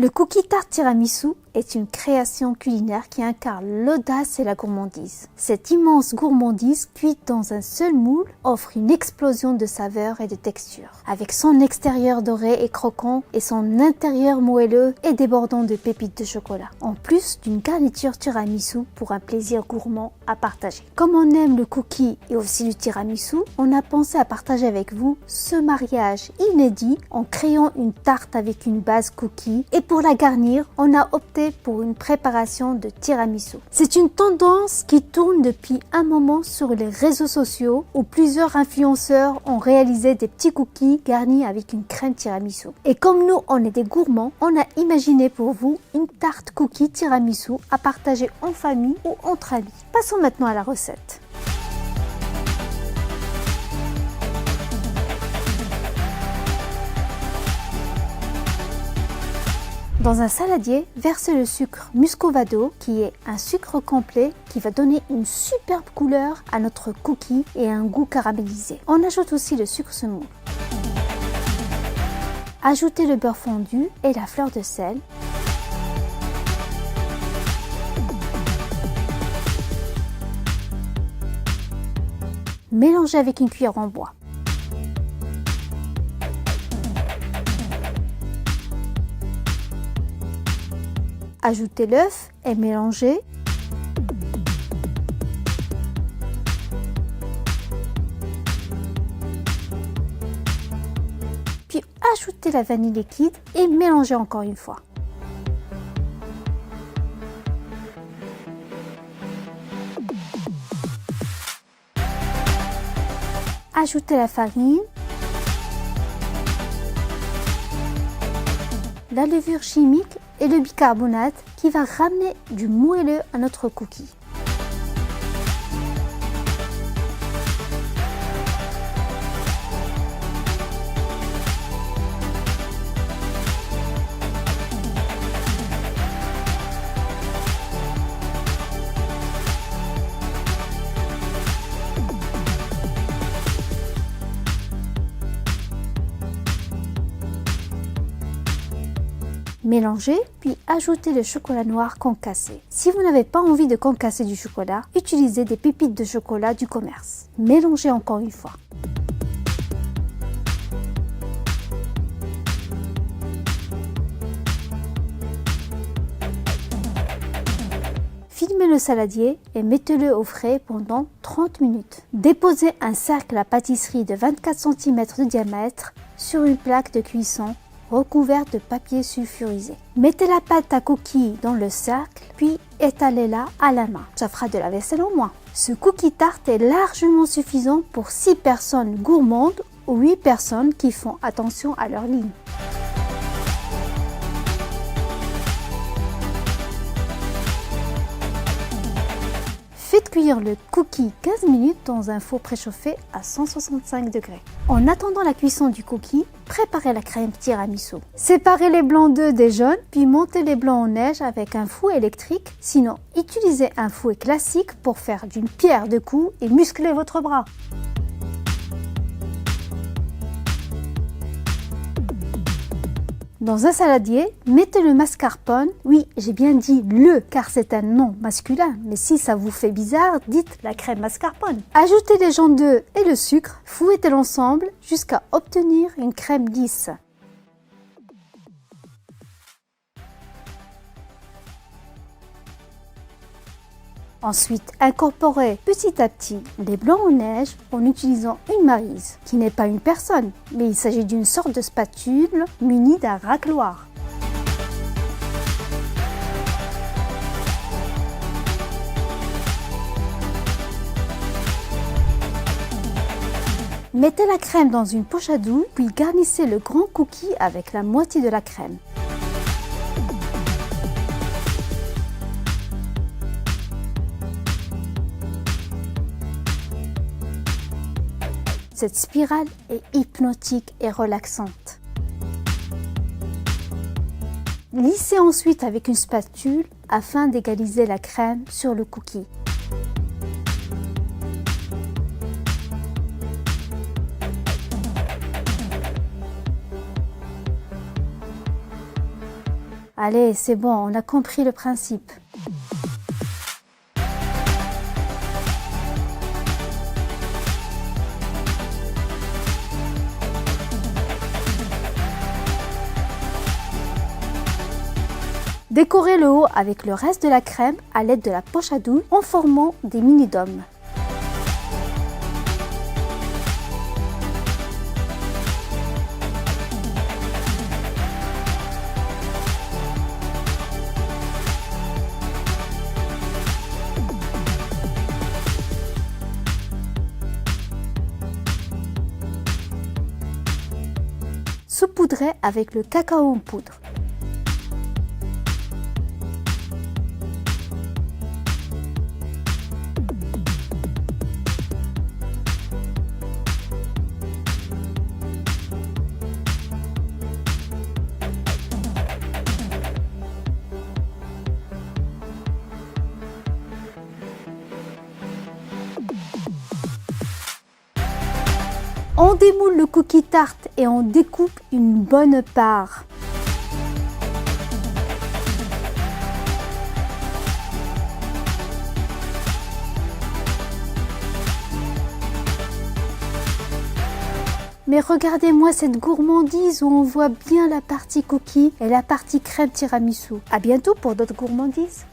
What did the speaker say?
Le cookie tarte tiramisu est une création culinaire qui incarne l'audace et la gourmandise. Cette immense gourmandise cuite dans un seul moule offre une explosion de saveurs et de textures. Avec son extérieur doré et croquant et son intérieur moelleux et débordant de pépites de chocolat. En plus d'une garniture tiramisu pour un plaisir gourmand à partager. Comme on aime le cookie et aussi le tiramisu, on a pensé à partager avec vous ce mariage inédit en créant une tarte avec une base cookie et pour la garnir, on a opté pour une préparation de tiramisu. C'est une tendance qui tourne depuis un moment sur les réseaux sociaux où plusieurs influenceurs ont réalisé des petits cookies garnis avec une crème tiramisu. Et comme nous, on est des gourmands, on a imaginé pour vous une tarte cookie tiramisu à partager en famille ou entre amis. Passons maintenant à la recette. Dans un saladier, versez le sucre muscovado qui est un sucre complet qui va donner une superbe couleur à notre cookie et un goût caramélisé. On ajoute aussi le sucre semoule. Ajoutez le beurre fondu et la fleur de sel. Mélangez avec une cuillère en bois. Ajoutez l'œuf et mélangez. Puis ajoutez la vanille liquide et mélangez encore une fois. Ajoutez la farine, la levure chimique et le bicarbonate qui va ramener du moelleux à notre cookie. Mélangez, puis ajoutez le chocolat noir concassé. Si vous n'avez pas envie de concasser du chocolat, utilisez des pépites de chocolat du commerce. Mélangez encore une fois. Filmez le saladier et mettez-le au frais pendant 30 minutes. Déposez un cercle à pâtisserie de 24 cm de diamètre sur une plaque de cuisson recouverte de papier sulfurisé. Mettez la pâte à cookies dans le cercle, puis étalez-la à la main. Ça fera de la vaisselle en moins. Ce cookie tarte est largement suffisant pour 6 personnes gourmandes ou 8 personnes qui font attention à leur ligne. Faites cuire le cookie 15 minutes dans un four préchauffé à 165 degrés. En attendant la cuisson du cookie, préparez la crème tiramisu. Séparez les blancs d'œufs des jaunes, puis montez les blancs en neige avec un fouet électrique. Sinon, utilisez un fouet classique pour faire d'une pierre deux coups et muscler votre bras. Dans un saladier, mettez le mascarpone. Oui, j'ai bien dit le car c'est un nom masculin, mais si ça vous fait bizarre, dites la crème mascarpone. Ajoutez les jaunes d'œufs et le sucre, fouettez l'ensemble jusqu'à obtenir une crème lisse. Ensuite, incorporez petit à petit les blancs en neige en utilisant une maryse, qui n'est pas une personne, mais il s'agit d'une sorte de spatule munie d'un racloir. Mettez la crème dans une poche à doux, puis garnissez le grand cookie avec la moitié de la crème. Cette spirale est hypnotique et relaxante. Lissez ensuite avec une spatule afin d'égaliser la crème sur le cookie. Allez, c'est bon, on a compris le principe. Décorez le haut avec le reste de la crème à l'aide de la poche à douille en formant des mini-dômes. Saupoudrez avec le cacao en poudre. On démoule le cookie tarte et on découpe une bonne part. Mais regardez-moi cette gourmandise où on voit bien la partie cookie et la partie crème tiramisu. À bientôt pour d'autres gourmandises.